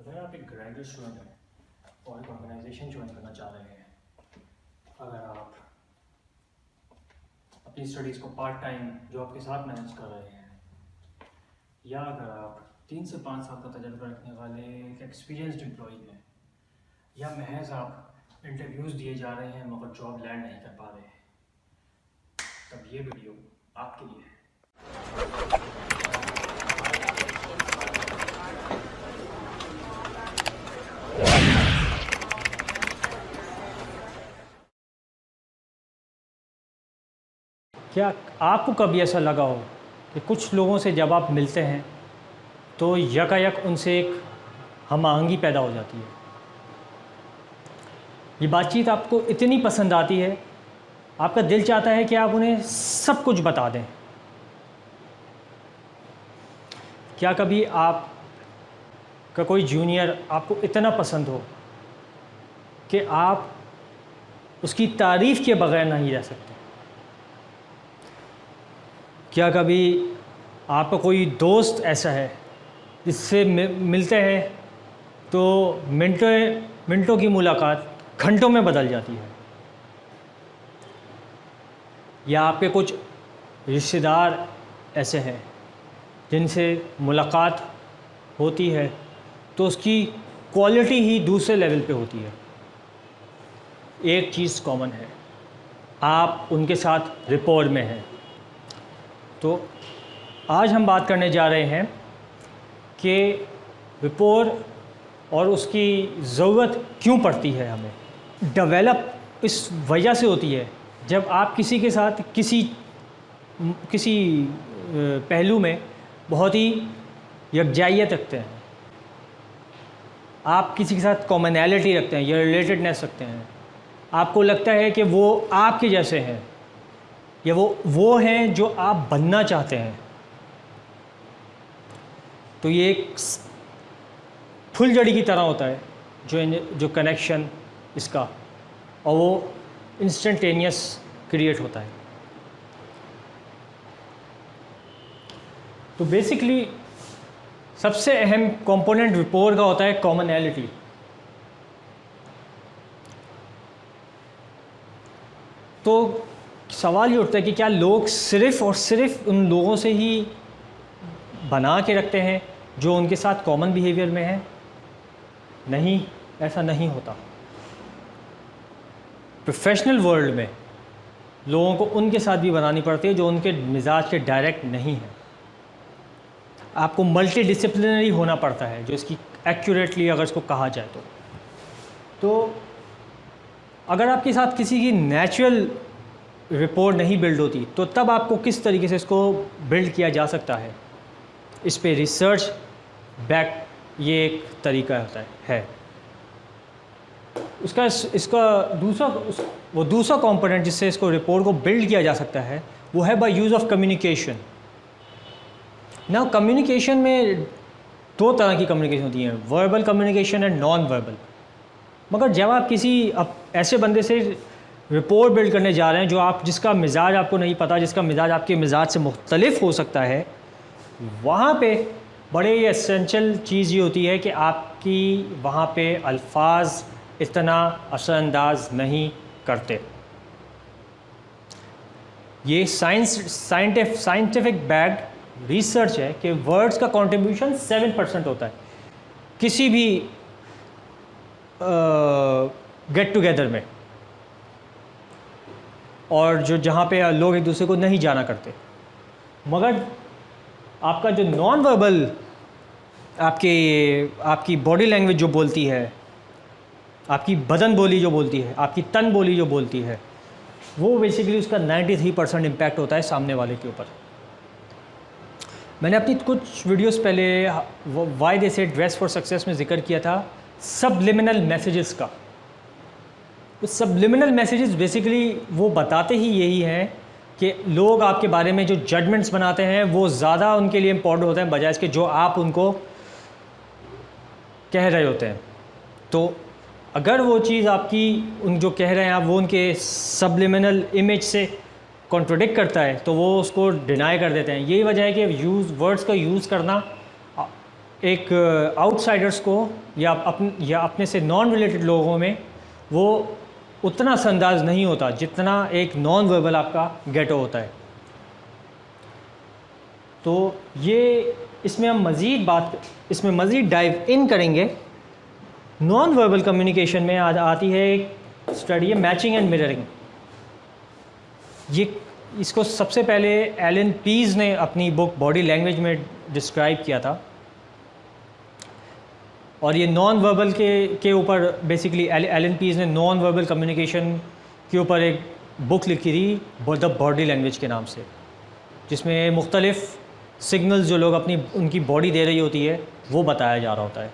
अगर आप एक ग्रेजुएट स्टूडेंट हैं और एक ऑर्गेनाइजेशन ज्वाइन करना चाह रहे हैं, अगर आप अपनी स्टडीज़ को पार्ट टाइम जॉब के साथ मैनेज कर रहे हैं, या अगर आप 3 से 5 साल का तजुर्बा रखने वाले एक एक्सपीरियंस्ड एम्प्लॉई हैं, या महज आप इंटरव्यूज़ दिए जा रहे हैं मगर जॉब लैंड नहीं कर पा रहे हैं, तब ये वीडियो आपके लिए है। क्या आपको कभी ऐसा लगा हो कि कुछ लोगों से जब आप मिलते हैं तो यकायक उनसे एक हम-आहंगी पैदा हो जाती है? ये बातचीत आपको इतनी पसंद आती है, आपका दिल चाहता है कि आप उन्हें सब कुछ बता दें। क्या कभी आपका कोई जूनियर आपको इतना पसंद हो कि आप उसकी तारीफ़ के बगैर नहीं रह सकते? क्या कभी आपका कोई दोस्त ऐसा है जिससे मिलते हैं तो मिनटों की मुलाकात घंटों में बदल जाती है? या आपके कुछ रिश्तेदार ऐसे हैं जिनसे मुलाकात होती है तो उसकी क्वालिटी ही दूसरे लेवल पे होती है? एक चीज़ कॉमन है, आप उनके साथ रिपोर्ट में हैं। तो आज हम बात करने जा रहे हैं कि रिपोर्ट और उसकी ज़रूरत क्यों पड़ती है हमें। डेवलप इस वजह से होती है जब आप किसी के साथ किसी पहलू में बहुत ही यकजाइयत रखते हैं, आप किसी के साथ कॉमनैलिटी रखते हैं या रिलेटेडनेस रखते हैं, आपको लगता है कि वो आपके जैसे हैं या वो हैं जो आप बनना चाहते हैं, तो ये एक फुलझड़ी की तरह होता है जो कनेक्शन इसका, और वो इंस्टेंटेनियस क्रिएट होता है। तो बेसिकली सबसे अहम कंपोनेंट रिपोर्ट का होता है कॉमनैलिटी। तो सवाल ये उठता है कि क्या लोग सिर्फ़ और सिर्फ उन लोगों से ही बना के रखते हैं जो उनके साथ कॉमन बिहेवियर में है? नहीं, ऐसा नहीं होता। प्रोफेशनल वर्ल्ड में लोगों को उनके साथ भी बनानी पड़ती है जो उनके मिजाज के डायरेक्ट नहीं है। आपको मल्टी डिसिप्लिनरी होना पड़ता है, जो इसकी एक्यूरेटली अगर इसको कहा जाए तो अगर आपके साथ किसी की नेचुरल रिपोर्ट नहीं बिल्ड होती तो तब आपको किस तरीके से इसको बिल्ड किया जा सकता है, इस पे रिसर्च बैक ये एक तरीका होता है। इसका दूसरा कंपोनेंट जिससे इसको रिपोर्ट को बिल्ड किया जा सकता है वो है बाय यूज़ ऑफ कम्युनिकेशन। ना कम्युनिकेशन में दो तरह की कम्युनिकेशन होती है, verbal communication and non verbal. मगर जब आप किसी ऐसे बंदे से रिपोर्ट बिल्ड करने जा रहे हैं जिसका मिजाज आपको नहीं पता, जिसका मिजाज आपके मिजाज से मुख्तलिफ हो सकता है, वहाँ पे बड़े एसेंशियल चीज़ ये होती है कि आपकी वहाँ पे अल्फाज इतना असरअंदाज नहीं करते। ये साइंटिफिक बैक्ड रिसर्च है कि वर्ड्स का कंट्रीब्यूशन 7% होता है किसी भी गेट टुगेदर में, और जहाँ पे लोग एक दूसरे को नहीं जाना करते। मगर आपका जो नॉन वर्बल आपकी बॉडी लैंग्वेज जो बोलती है, आपकी बदन बोली जो बोलती है, आपकी तन बोली जो बोलती है, वो बेसिकली उसका 93% इम्पैक्ट होता है सामने वाले के ऊपर। मैंने अपनी कुछ वीडियोस पहले व्हाई दे से ड्रेस फॉर सक्सेस में जिक्र किया था सबलिमिनल मैसेजेस का। तो सबलिमिनल मैसेजेस बेसिकली वो बताते ही यही हैं कि लोग आपके बारे में जो जजमेंट्स बनाते हैं वो ज़्यादा उनके लिए इम्पोर्टेंट होता है बजाय इसके जो आप उनको कह रहे होते हैं। तो अगर वो चीज़ आपकी उन जो कह रहे हैं आप वो उनके सबलिमिनल इमेज से कॉन्ट्रोडिक्ट करता है तो वो उसको डिनाई कर देते हैं। यही वजह है कि वर्ड्स का यूज़ करना एक आउटसाइडर्स को या अपने से नॉन रिलेटेड लोगों में वो उतना असरअंदाज नहीं होता जितना एक नॉन वर्बल आपका गेटो होता है। तो ये इसमें हम इसमें मज़ीद डाइव इन करेंगे। नॉन वर्बल कम्युनिकेशन में आज आती है एक स्टडी है मैचिंग एंड मिररिंग। इसको सबसे पहले एलन पीज ने अपनी बुक बॉडी लैंग्वेज में डिस्क्राइब किया था, और ये नॉन वर्बल के ऊपर बेसिकली एलन पीज ने नॉन वर्बल कम्युनिकेशन के ऊपर एक बुक लिखी थी द बॉडी लैंग्वेज के नाम से, जिसमें मुख्तलिफ़ सिग्नल्स जो लोग उनकी बॉडी दे रही होती है वो बताया जा रहा होता है।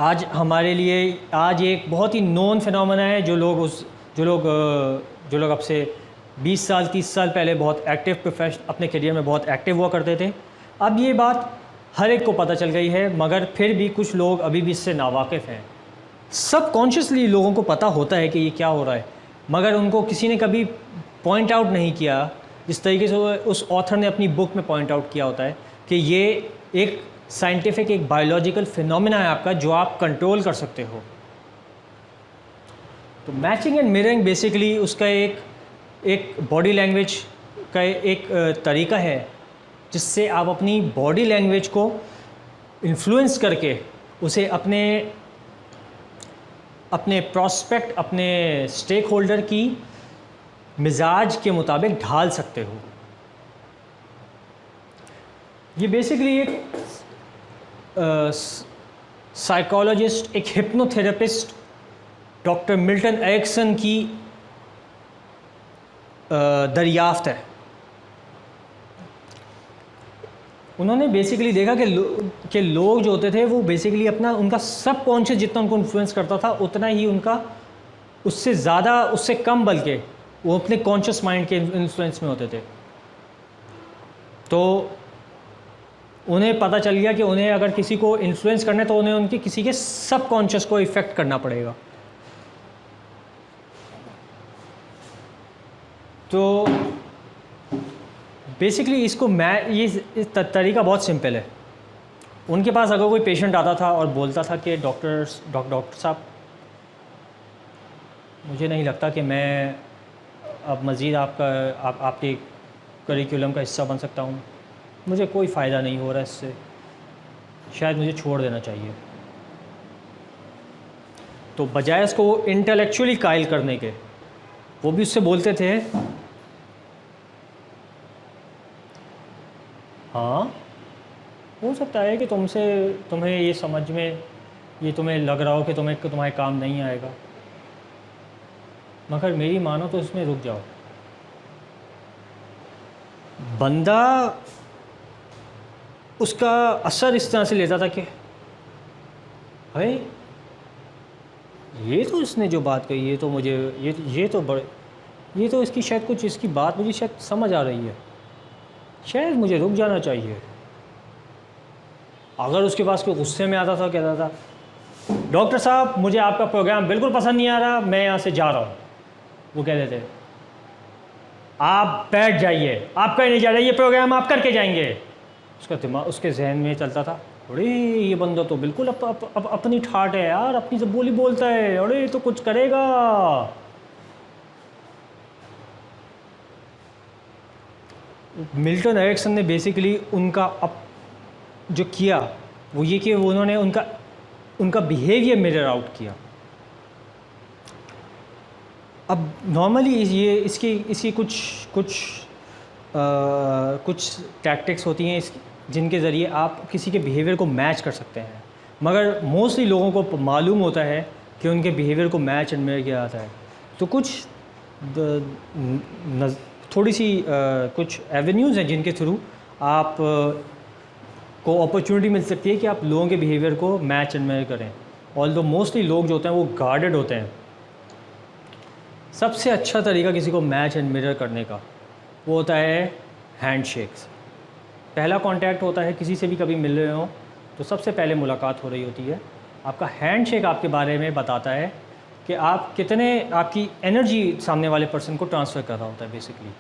आज हमारे लिए एक बहुत ही नोन फिनोमेना है जो लोग अब से 20 साल 30 साल पहले बहुत एक्टिव अपने करियर में बहुत एक्टिव हुआ करते थे। अब ये बात हर एक को पता चल गई है, मगर फिर भी कुछ लोग अभी भी इससे नावाकिफ़ हैं। सबकॉन्शियसली लोगों को पता होता है कि ये क्या हो रहा है, मगर उनको किसी ने कभी पॉइंट आउट नहीं किया जिस तरीके से उस ऑथर ने अपनी बुक में पॉइंट आउट किया होता है कि ये एक साइंटिफिक, एक बायोलॉजिकल फिनोमेना है आपका जो आप कंट्रोल कर सकते हो। तो मैचिंग एंड मिररिंग बेसिकली उसका एक बॉडी लैंग्वेज का एक तरीका है जिससे आप अपनी बॉडी लैंग्वेज को इन्फ्लुएंस करके उसे अपने प्रॉस्पेक्ट, अपने स्टेक होल्डर की मिजाज के मुताबिक ढाल सकते हो। ये बेसिकली एक साइकोलॉजिस्ट, एक हिप्नोथेरेपिस्ट डॉक्टर मिल्टन एरिक्सन की दरियाफ्त है। उन्होंने बेसिकली देखा कि लोग जो होते थे वो बेसिकली उनका सबकॉन्शियस जितना उनको इन्फ्लुएंस करता था उतना ही उनका उससे ज़्यादा, उससे कम बल्कि वो अपने कॉन्शियस माइंड के इन्फ्लुएंस में होते थे। तो उन्हें पता चल गया कि उन्हें अगर किसी को इन्फ्लुएंस करना है तो उन्हें उनके किसी के सबकॉन्शियस को इफ़ेक्ट करना पड़ेगा। तो बेसिकली ये तरीका बहुत सिंपल है। उनके पास अगर कोई पेशेंट आता था और बोलता था कि डॉक्टर साहब, मुझे नहीं लगता कि मैं अब मज़ीद आपके करिकुलम का हिस्सा बन सकता हूँ, मुझे कोई फ़ायदा नहीं हो रहा इससे, शायद मुझे छोड़ देना चाहिए। तो बजाय इसको वो इंटेलेक्चुअली कायल करने के, वो भी उससे बोलते थे, हाँ हो सकता है कि तुम्हें ये समझ में, ये तुम्हें लग रहा हो कि तुम्हारे काम नहीं आएगा, मगर मेरी मानो तो इसमें रुक जाओ। बंदा उसका असर इस तरह से लेता था कि भाई ये तो इसने जो बात कही, ये तो मुझे ये तो इसकी शायद कुछ, इसकी बात मुझे शायद समझ आ रही है, शायद मुझे रुक जाना चाहिए। अगर उसके पास कोई गुस्से में आता था, कहता था डॉक्टर साहब मुझे आपका प्रोग्राम बिल्कुल पसंद नहीं आ रहा, मैं यहाँ से जा रहा हूँ, वो कहते थे आप बैठ जाइए, आपका ही नहीं जा रहा, ये प्रोग्राम आप करके जाएंगे। उसका दिमाग, उसके जहन में चलता था, अरे ये बंदा तो बिल्कुल अपनी ठाट है यार, अपनी जब बोली बोलता है, अरे तो कुछ करेगा। मिल्टन एरिक्सन ने बेसिकली उनका जो किया वो ये कि उन्होंने उनका बिहेवियर मिरर आउट किया। अब नॉर्मली इसकी कुछ टैक्टिक्स होती हैं जिनके ज़रिए आप किसी के बिहेवियर को मैच कर सकते हैं, मगर मोस्टली लोगों को मालूम होता है कि उनके बिहेवियर को मैच एंड मिरर किया जाता है। तो कुछ एवेन्यूज़ हैं जिनके थ्रू आप को अपॉर्चुनिटी मिल सकती है कि आप लोगों के बिहेवियर को मैच एंड मिरर करें। ऑल्दो मोस्टली लोग जो होते हैं वो गार्डेड होते हैं। सबसे अच्छा तरीका किसी को मैच एंड मिरर करने का वो होता है हैंडशेक्स। पहला कांटेक्ट होता है, किसी से भी कभी मिल रहे हो तो सबसे पहले मुलाकात हो रही होती है, आपका हैंडशेक आपके बारे में बताता है कि आप कितने, आपकी एनर्जी सामने वाले पर्सन को ट्रांसफ़र कर रहा होता है। बेसिकली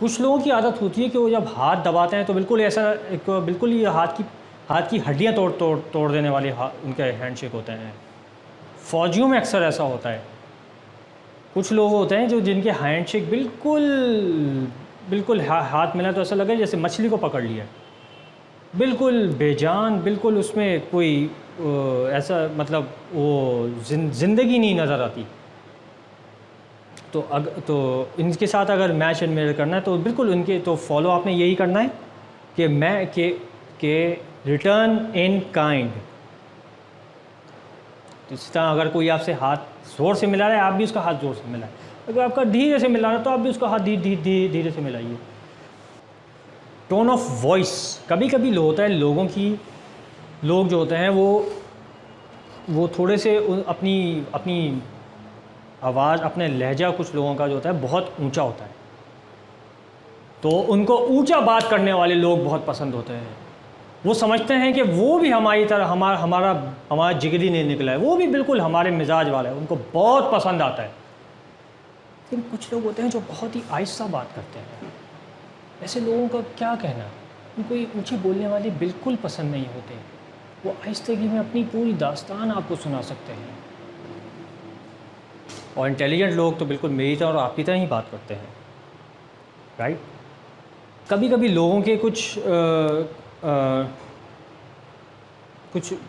कुछ लोगों की आदत होती है कि वो जब हाथ दबाते हैं तो बिल्कुल ऐसा एक बिल्कुल ही हाथ की हड्डियाँ तोड़ देने वाले उनके हैंडशेक होते हैं। फ़ौजियों में अक्सर ऐसा होता है। कुछ लोग होते हैं जो जिनके हैंडशेक बिल्कुल हाथ मिला तो ऐसा लगे जैसे मछली को पकड़ लिया, बिल्कुल बेजान, बिल्कुल उसमें कोई ऐसा मतलब वो ज़िंदगी नहीं नज़र आती। तो इनके साथ अगर मैच एंड मिरर करना है तो बिल्कुल उनके तो फॉलो आपने यही करना है कि रिटर्न इन काइंड। तो इस तरह अगर कोई आपसे हाथ ज़ोर से मिला रहा है, आप भी उसका हाथ ज़ोर से मिलाएं। अगर आपका धीरे से मिला रहा है तो आप भी उसका हाथ धीरे से मिलाइए। टोन ऑफ वॉइस, कभी कभी होता है लोग जो होते हैं वो थोड़े से अपनी आवाज़, अपने लहजा कुछ लोगों का जो होता है बहुत ऊंचा होता है, तो उनको ऊंचा बात करने वाले लोग बहुत पसंद होते हैं। वो समझते हैं कि वो भी हमारी तरह हमारा जिगरी नहीं निकला है, वो भी बिल्कुल हमारे मिजाज वाला है, उनको बहुत पसंद आता है। लेकिन कुछ लोग होते हैं जो बहुत ही आहिस्ता बात करते हैं। ऐसे लोगों का क्या कहना, उनको ये ऊँचे बोलने वाले बिल्कुल पसंद नहीं होते। वो आहिस्तगी में अपनी पूरी दास्तान आपको सुना सकते हैं। और इंटेलिजेंट लोग तो बिल्कुल मेरी तरह और आपकी तरह ही बात करते हैं, राइट। कभी कभी लोगों के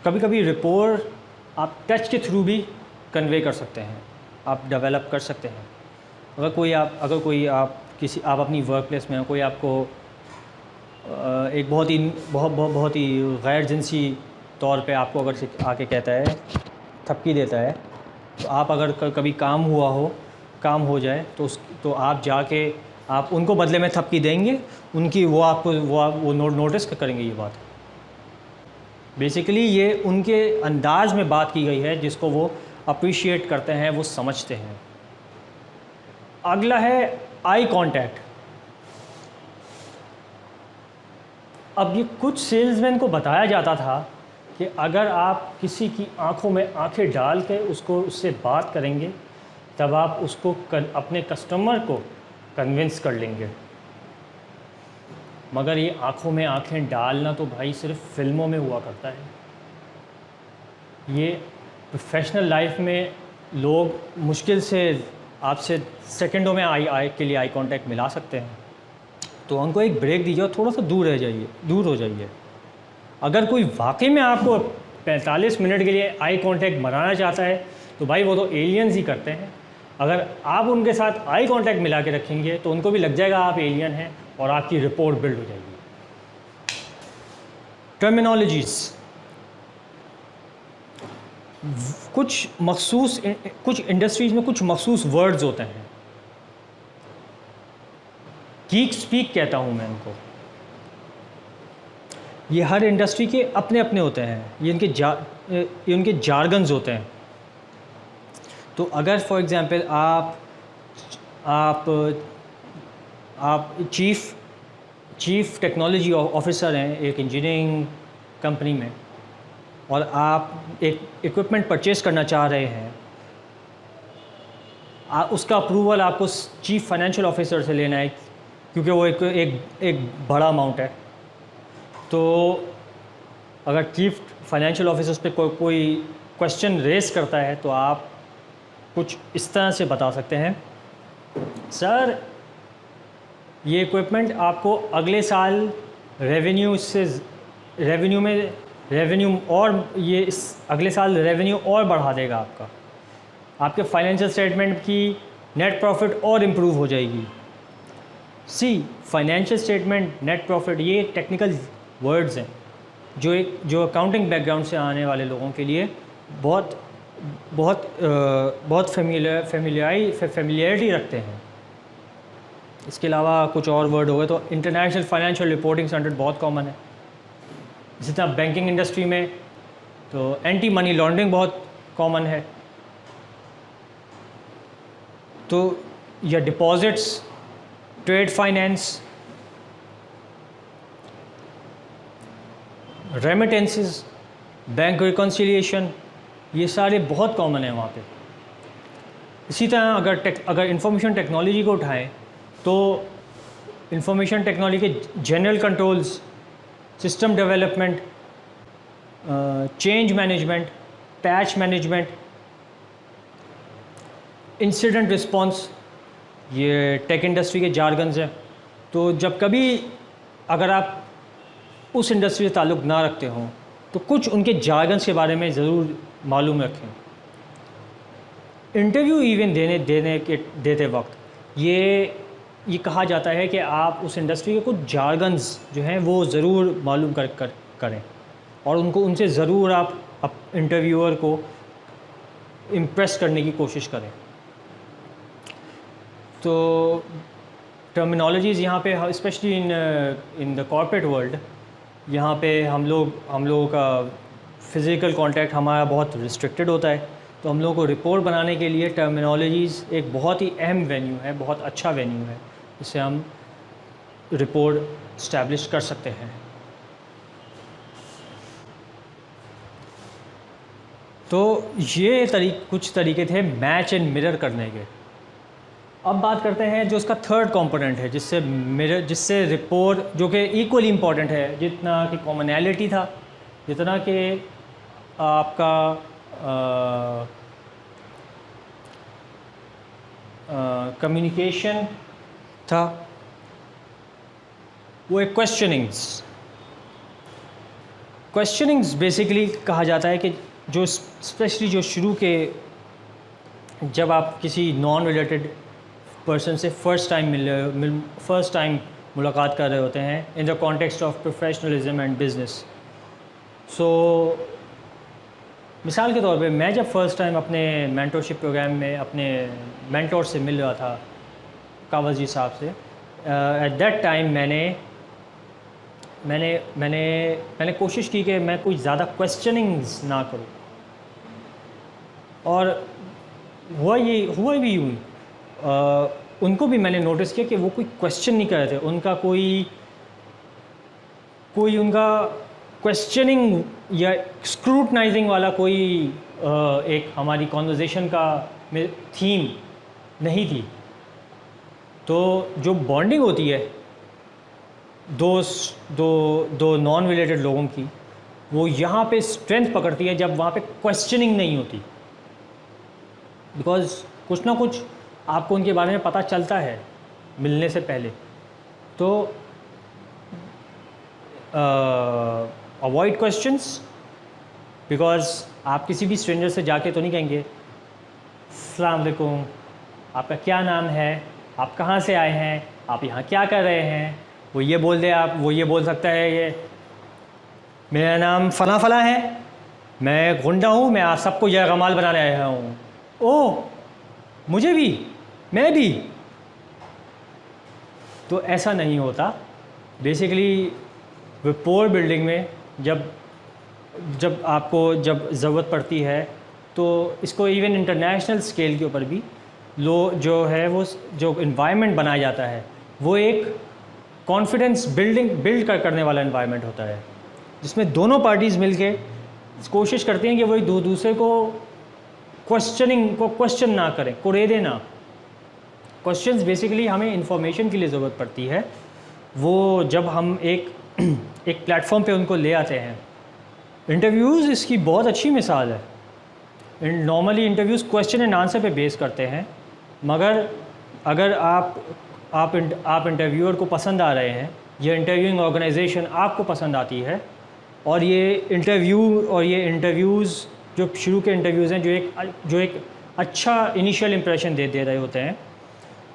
कभी कभी रिपोर्ट आप टच के थ्रू भी कन्वे कर सकते हैं, आप डेवलप कर सकते हैं। आप अपनी वर्क प्लेस में हो, कोई आपको एक बहुत ही गैर जिनसी तौर पे आपको अगर आके कहता है, थपकी देता है, तो आप अगर कभी काम हो जाए तो आप जाके आप उनको बदले में थपकी देंगे, उनकी वो नोटिस करेंगे। ये बात बेसिकली ये उनके अंदाज में बात की गई है जिसको वो अप्रिशिएट करते हैं, वो समझते हैं। अगला है आई कांटेक्ट। अब ये कुछ सेल्समैन को बताया जाता था कि अगर आप किसी की आंखों में आंखें डाल के उससे बात करेंगे तब आप उसको अपने कस्टमर को कन्विंस कर लेंगे। मगर ये आंखों में आंखें डालना तो भाई सिर्फ फिल्मों में हुआ करता है। ये प्रोफेशनल लाइफ में लोग मुश्किल से आपसे सेकंडों में आई कांटेक्ट मिला सकते हैं। तो उनको एक ब्रेक दीजिए और थोड़ा सा दूर हो जाइए। अगर कोई वाकई में आपको 45 मिनट के लिए आई कांटेक्ट बनाना चाहता है तो भाई वो तो एलियंस ही करते हैं। अगर आप उनके साथ आई कांटेक्ट मिला के रखेंगे तो उनको भी लग जाएगा आप एलियन हैं और आपकी रिपोर्ट बिल्ड हो जाएगी। टर्मिनोलॉजीज़, कुछ इंडस्ट्रीज़ में कुछ मखसूस वर्ड्स होते हैं। गीक स्पीक कहता हूँ मैं इनको। ये हर इंडस्ट्री के अपने अपने होते हैं, ये उनके जार्गन्स होते हैं। तो अगर फॉर एग्ज़ाम्पल आप चीफ़ टेक्नोलॉजी ऑफिसर हैं एक इंजीनियरिंग कंपनी में और आप एक इक्विपमेंट परचेज़ करना चाह रहे हैं, उसका अप्रूवल आपको चीफ़ फाइनेंशियल ऑफिसर से लेना है क्योंकि वो एक बड़ा अमाउंट है। तो अगर चीफ़ फाइनेंशियल ऑफिसर्स पे कोई क्वेश्चन रेस करता है तो आप कुछ इस तरह से बता सकते हैं, सर ये इक्विपमेंट आपको अगले साल अगले साल रेवेन्यू और बढ़ा देगा। आपके फाइनेंशियल स्टेटमेंट की नेट प्रॉफिट और इम्प्रूव हो जाएगी। फाइनेंशियल स्टेटमेंट, नेट प्रॉफिट, ये टेक्निकल वर्ड्स हैं जो अकाउंटिंग बैकग्राउंड से आने वाले लोगों के लिए बहुत फेमिलियरिटी रखते हैं। इसके अलावा कुछ और वर्ड हो गए तो इंटरनेशनल फाइनेंशियल रिपोर्टिंग स्टैंडर्ड बहुत कॉमन है। इसी तरह बैंकिंग इंडस्ट्री में तो एंटी मनी लॉन्ड्रिंग बहुत कॉमन है। तो या deposits, trade finance, remittances, bank reconciliation, ये सारे बहुत कॉमन है वहाँ पे। इसी तरह अगर इंफॉर्मेशन टेक्नोलॉजी को उठाएं तो इंफॉर्मेशन टेक्नोलॉजी के general controls, system development, change management, patch management, incident response, ये टेक इंडस्ट्री के जार्गन्स हैं। तो जब कभी अगर आप उस इंडस्ट्री से ताल्लुक़ ना रखते हों तो कुछ उनके जार्गन्स के बारे में ज़रूर मालूम रखें। इंटरव्यू इवन देते वक्त ये कहा जाता है कि आप उस इंडस्ट्री के कुछ जार्गन्स जो हैं वो ज़रूर मालूम करें और उनसे ज़रूर आप इंटरव्यूअर को इम्प्रेस करने की कोशिश करें। तो टर्मिनोलॉजीज़ यहाँ पे specially in the corporate world, यहाँ पे हम लोगों का फ़िज़िकल कांटेक्ट हमारा बहुत रिस्ट्रिक्टेड होता है। तो हम लोगों को रिपोर्ट बनाने के लिए टर्मिनोलॉजीज़ एक बहुत ही अहम वेन्यू है, बहुत अच्छा वेन्यू है, जिससे हम रिपोर्ट इस्टेब्लिश कर सकते हैं। तो ये कुछ तरीके थे मैच एंड मिरर करने के। अब बात करते हैं जो उसका थर्ड कंपोनेंट है, जिससे रिपोर्ट, जो कि इक्वली इम्पॉर्टेंट है, जितना कि कॉमनैलिटी था, जितना कि आपका कम्युनिकेशन था, वो एक क्वेश्चनिंग्स बेसिकली कहा जाता है कि जो स्पेशली जो शुरू के, जब आप किसी नॉन रिलेटेड पर्सन से फर्स्ट टाइम मुलाकात कर रहे होते हैं in the context of professionalism and business. So मिसाल के तौर पे मैं जब फ़र्स्ट टाइम अपने मेंटरशिप प्रोग्राम में अपने मेंटोर से मिल रहा था, कावज़ जी साहब से, एट दैट टाइम मैंने कोशिश की कि मैं कोई ज़्यादा क्वेश्चनिंग्स ना करूं, और हुआ भी यूँ। उनको भी मैंने नोटिस किया कि वो कोई क्वेश्चन नहीं कर रहे थे, उनका कोई उनका क्वेश्चनिंग या स्क्रूटनाइजिंग वाला कोई एक हमारी कॉन्वर्जेशन का थीम नहीं थी। तो जो बॉन्डिंग होती है दो नॉन रिलेटेड लोगों की, वो यहाँ पे स्ट्रेंथ पकड़ती है जब वहाँ पे क्वेश्चनिंग नहीं होती, बिकॉज़ कुछ ना कुछ आपको उनके बारे में पता चलता है मिलने से पहले। तो अवॉइड क्वेश्चंस, बिकॉज़ आप किसी भी स्ट्रेंजर से जाके तो नहीं कहेंगे अस्सलाम वालेकुम, आपका क्या नाम है, आप कहाँ से आए हैं, आप यहाँ क्या कर रहे हैं। वो ये बोल सकता है ये मेरा नाम फ़लाँ फ़लाँ है, मैं गुंडा हूँ, मैं आप सबको यरगमाल बनाने आया हूँ। ओह, मुझे भी, मैं भी। तो ऐसा नहीं होता। बेसिकली रिपोर्ट बिल्डिंग में जब आपको ज़रूरत पड़ती है, तो इसको इवन इंटरनेशनल स्केल के ऊपर भी जो है वो जो इन्वायरमेंट बनाया जाता है, वो एक कॉन्फिडेंस बिल्ड करने वाला इन्वायरमेंट होता है, जिसमें दोनों पार्टीज़ मिलके कोशिश करती हैं कि वही दूसरे को क्वेश्चन ना करें, कुरेदे ना। क्वेश्चंस बेसिकली हमें इंफॉर्मेशन के लिए ज़रूरत पड़ती है। वो जब हम एक प्लेटफॉर्म पे उनको ले आते हैं, इंटरव्यूज़ इसकी बहुत अच्छी मिसाल है। Normally interviews question and answer पे बेस करते हैं, मगर अगर आप इंटरव्यूअर को पसंद आ रहे हैं, ये इंटरव्यूइंग ऑर्गेनाइजेशन आपको पसंद आती है, और ये इंटरव्यूज़ जो शुरू के इंटरव्यूज़ हैं जो एक अच्छा इनिशियल इम्प्रेशन दे रहे होते हैं,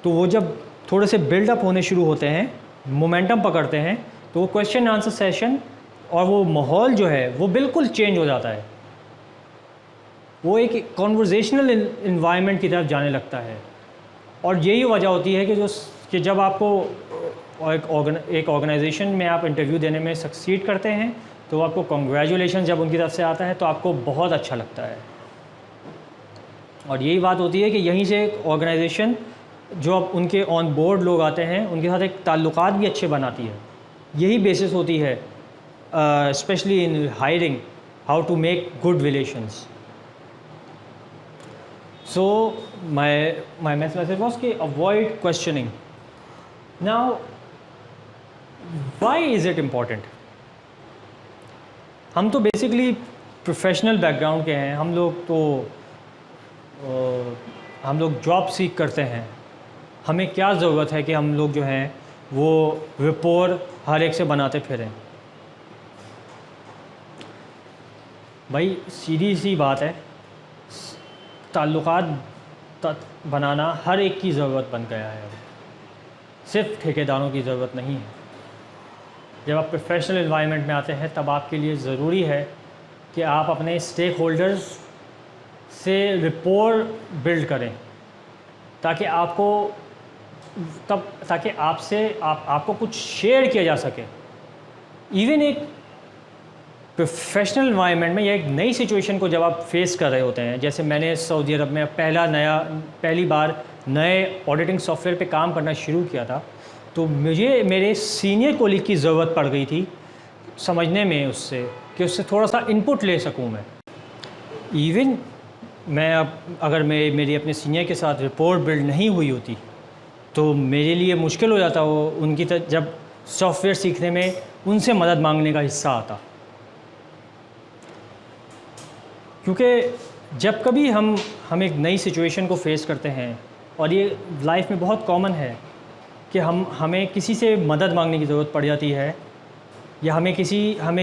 तो वो जब थोड़े से बिल्डअप होने शुरू होते हैं, मोमेंटम पकड़ते हैं, तो वो क्वेश्चन आंसर सेशन और वो माहौल जो है वो बिल्कुल चेंज हो जाता है। वो एक कॉन्वर्जेशनल इन्वायरमेंट की तरफ जाने लगता है। और यही वजह होती है कि जब आपको एक ऑर्गेनाइजेशन में आप इंटरव्यू देने में सक्सीड करते हैं, तो आपको कॉन्ग्रेचुलेशन जब उनकी तरफ से आता है तो आपको बहुत अच्छा लगता है। और यही बात होती है कि यहीं से एक ऑर्गेनाइजेशन जो अब उनके ऑन बोर्ड लोग आते हैं, उनके साथ एक ताल्लुकात भी अच्छे बनाती है। यही बेसिस होती है specially in hiring, how to make good relations. So my message was कि avoid questioning. Now why is it important? हम तो बेसिकली प्रोफेशनल बैकग्राउंड के हैं, हम लोग जॉब सीख करते हैं। हमें क्या ज़रूरत है कि हम लोग जो हैं वो रिपोर हर एक से बनाते फिरें? भाई सीधी सी बात है, ताल्लुकात बनाना हर एक की ज़रूरत बन गया है, सिर्फ ठेकेदारों की ज़रूरत नहीं है। जब आप प्रोफेशनल एनवायरनमेंट में आते हैं तब आपके लिए ज़रूरी है कि आप अपने स्टेक होल्डर्स से रिपोर बिल्ड करें, ताकि आपको कुछ शेयर किया जा सके। इवन एक प्रोफेशनल एनवायरनमेंट में या एक नई सिचुएशन को जब आप फेस कर रहे होते हैं, जैसे मैंने सऊदी अरब में पहली बार नए ऑडिटिंग सॉफ्टवेयर पे काम करना शुरू किया था, तो मुझे मेरे सीनियर कोलीग की ज़रूरत पड़ गई थी समझने में उससे थोड़ा सा इनपुट ले सकूं मैं। इवन अगर मेरी अपने सीनियर के साथ रिपोर्ट बिल्ड नहीं हुई होती तो मेरे लिए मुश्किल हो जाता वो उनकी जब सॉफ्टवेयर सीखने में उनसे मदद मांगने का हिस्सा आता। क्योंकि जब कभी हम एक नई सिचुएशन को फेस करते हैं, और ये लाइफ में बहुत कॉमन है कि हमें किसी से मदद मांगने की ज़रूरत पड़ जाती है, या हमें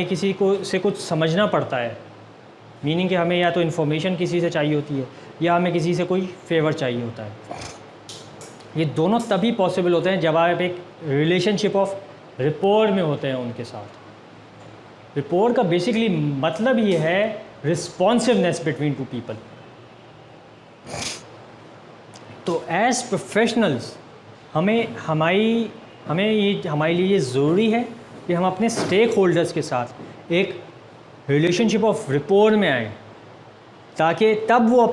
किसी को से कुछ समझना पड़ता है। मीनिंग कि हमें या तो इन्फॉर्मेशन किसी से चाहिए होती है या हमें किसी से कोई फेवर चाहिए होता है। ये दोनों तभी पॉसिबल होते हैं जब आप एक रिलेशनशिप ऑफ रिपोर में होते हैं उनके साथ। रिपोर का बेसिकली मतलब ये है रिस्पॉन्सिवनेस बिटवीन टू पीपल। तो एज प्रोफेशनल्स हमारे लिए ये ज़रूरी है कि हम अपने स्टेक होल्डर्स के साथ एक रिलेशनशिप ऑफ रिपोर में आएँ, ताकि तब वो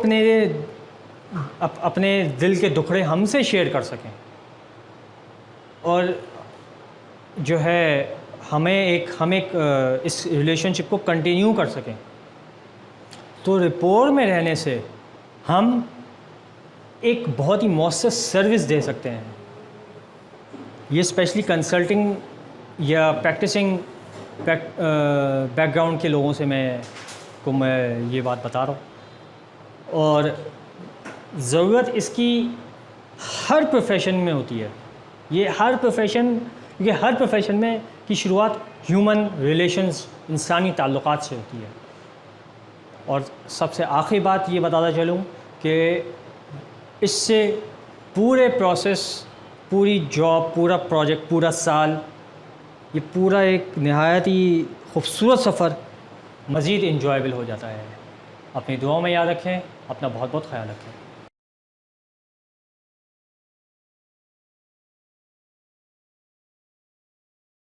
अपने दिल के दुखड़े हमसे शेयर कर सकें, और जो है हम एक इस रिलेशनशिप को कंटिन्यू कर सकें। तो रिपोर में रहने से हम एक बहुत ही मौसर सर्विस दे सकते हैं। ये स्पेशली कंसल्टिंग या प्रैक्टिसिंग बैकग्राउंड के लोगों से मैं ये बात बता रहा हूँ, और ज़रूरत इसकी हर प्रोफेशन में होती है। क्योंकि हर प्रोफेशन में की शुरुआत ह्यूमन रिलेशंस, इंसानी ताल्लुकात से होती है। और सबसे आखिरी बात ये बताता चलूँ कि इससे पूरे प्रोसेस, पूरी जॉब, पूरा प्रोजेक्ट, पूरा साल, ये पूरा एक नहायत ही खूबसूरत सफ़र मज़ीद इंजॉयबल हो जाता है। अपनी दुआओं में याद रखें। अपना बहुत बहुत ख्याल रखें।